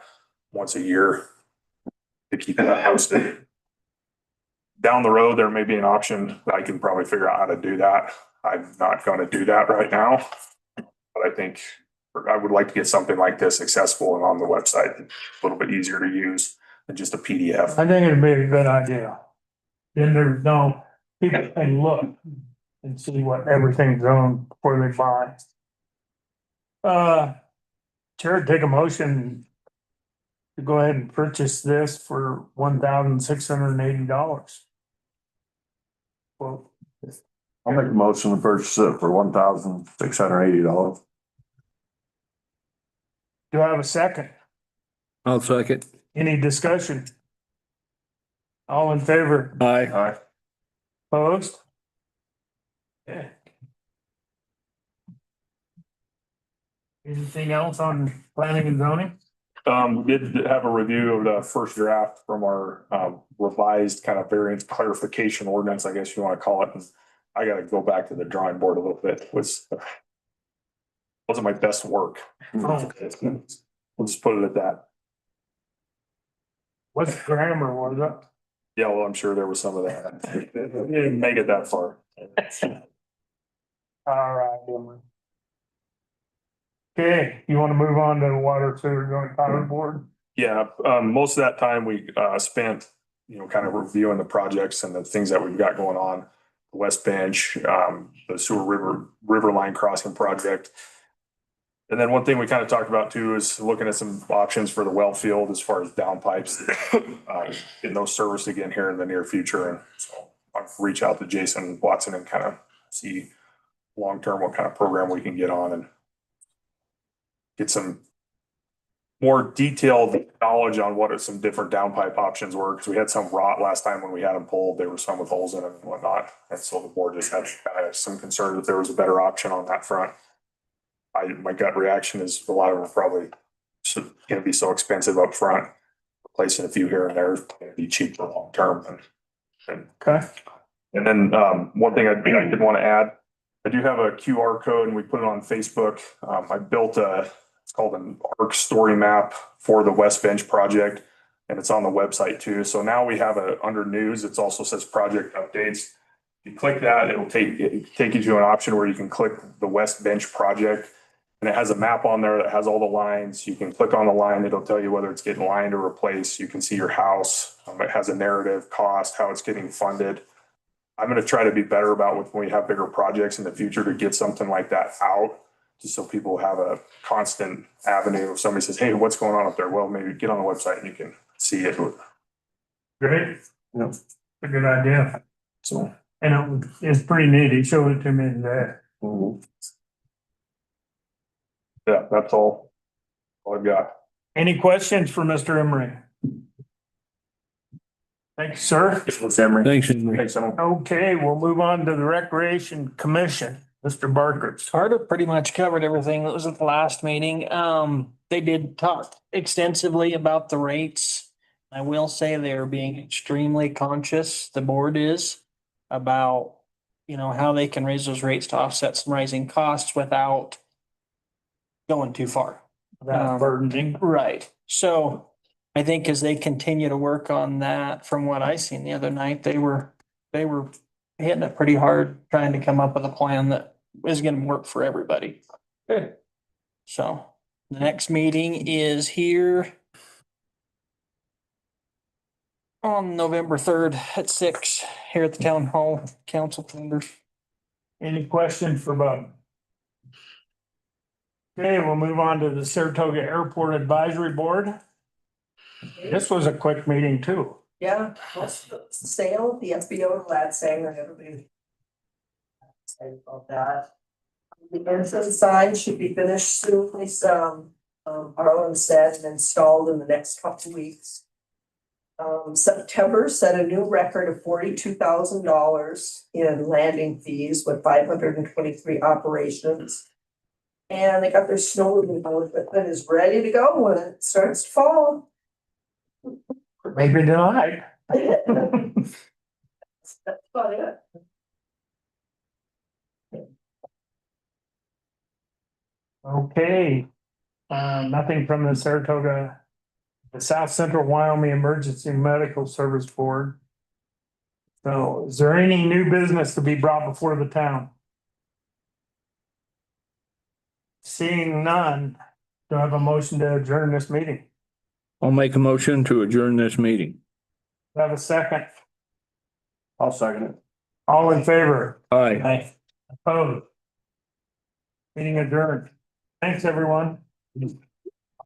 [SPEAKER 11] once a year to keep that hosted. Down the road, there may be an option that I can probably figure out how to do that. I'm not going to do that right now, but I think I would like to get something like this accessible and on the website, a little bit easier to use than just a PDF.
[SPEAKER 1] I think it'd be a good idea. Then there's no, people can look and see what everything's on before they buy. Chair, take a motion to go ahead and purchase this for $1,680. Well,
[SPEAKER 5] I'll make a motion to purchase it for $1,680.
[SPEAKER 1] do I have a second?
[SPEAKER 2] I'll second.
[SPEAKER 1] Any discussion? All in favor?
[SPEAKER 2] Aye.
[SPEAKER 1] Opposed? Okay. Anything else on planning and zoning?
[SPEAKER 11] We did have a review of the first draft from our revised kind of variance clarification ordinance, I guess you want to call it. And I got to go back to the drawing board a little bit. Wasn't my best work.
[SPEAKER 1] Oh.
[SPEAKER 11] We'll just put it at that.
[SPEAKER 1] What's grammar was it?
[SPEAKER 11] Yeah, well, I'm sure there was some of that. Didn't make it that far.
[SPEAKER 1] All right. Emily. Okay, you want to move on to the water sewer joint powers board?
[SPEAKER 11] Yeah, most of that time we spent, kind of reviewing the projects and the things that we've got going on. West Bench, the sewer river line crossing project. And then one thing we kind of talked about too is looking at some options for the well field as far as down pipes. Getting those serviced again here in the near future. And so I'll reach out to Jason Watson and kind of see long-term what kind of program we can get on and get some more detailed knowledge on what are some different downpipe options were, because we had some rot last time when we had them pulled. There were some with holes in them and whatnot. And so the board just had some concern that there was a better option on that front. My gut reaction is a lot of them are probably gonna be so expensive up front. Replacing a few here and there is gonna be cheaper long term.
[SPEAKER 1] Okay.
[SPEAKER 11] And then one thing I did want to add, I do have a QR code and we put it on Facebook. I built it's called an ARC story map for the West Bench project, and it's on the website too. So now we have under news, it also says project updates. If you click that, it'll take you to an option where you can click the West Bench project, and it has a map on there that has all the lines. You can click on the line, it'll tell you whether it's getting lined or replaced. You can see your house. It has a narrative, cost, how it's getting funded. I'm going to try to be better about when we have bigger projects in the future to get something like that out, just so people have a constant avenue. If somebody says, hey, what's going on up there? Well, maybe get on the website and you can see it.
[SPEAKER 1] Great.
[SPEAKER 11] Yeah.
[SPEAKER 1] A good idea.
[SPEAKER 11] So,
[SPEAKER 1] And it's pretty neat. He showed it to me today.
[SPEAKER 11] yeah, that's all I've got.
[SPEAKER 1] Any questions for Mr. Emery? Thank you, sir.
[SPEAKER 11] Thanks, Emery.
[SPEAKER 8] Thanks.
[SPEAKER 11] Thanks, Emery.
[SPEAKER 1] Okay, we'll move on to the Recreation Commission. Mr. Barker.
[SPEAKER 4] Carter pretty much covered everything that was at the last meeting. They did talk extensively about the rates. I will say they are being extremely conscious, the board is, about, how they can raise those rates to offset some rising costs without going too far.
[SPEAKER 1] That burdening.
[SPEAKER 4] Right. So I think as they continue to work on that, from what I seen the other night, they were hitting it pretty hard, trying to come up with a plan that is gonna work for everybody.
[SPEAKER 11] Good.
[SPEAKER 4] So the next meeting is here on November 3rd at 6 here at the town hall council chambers.
[SPEAKER 1] Any questions for Bob? Okay, we'll move on to the Saratoga Airport Advisory Board. This was a quick meeting too.
[SPEAKER 10] Yeah, that's the sale, the SBO and Glad saying that everybody. Excited about that. The entrance sign should be finished soon, Arlen said, and installed in the next couple weeks. September set a new record of $42,000 in landing fees with 523 operations. And they got their snow removal equipment is ready to go when it starts to fall.
[SPEAKER 1] Maybe tonight.
[SPEAKER 10] That's about it.
[SPEAKER 1] Okay, nothing from the Saratoga, the South Central Wyoming Emergency Medical Service Board. So is there any new business to be brought before the town? Seeing none, do I have a motion to adjourn this meeting?
[SPEAKER 8] I'll make a motion to adjourn this meeting.
[SPEAKER 1] Do I have a second?
[SPEAKER 5] I'll second it.
[SPEAKER 1] All in favor?
[SPEAKER 8] Aye.
[SPEAKER 1] Aye. Opposed? Meeting adjourned. Thanks, everyone.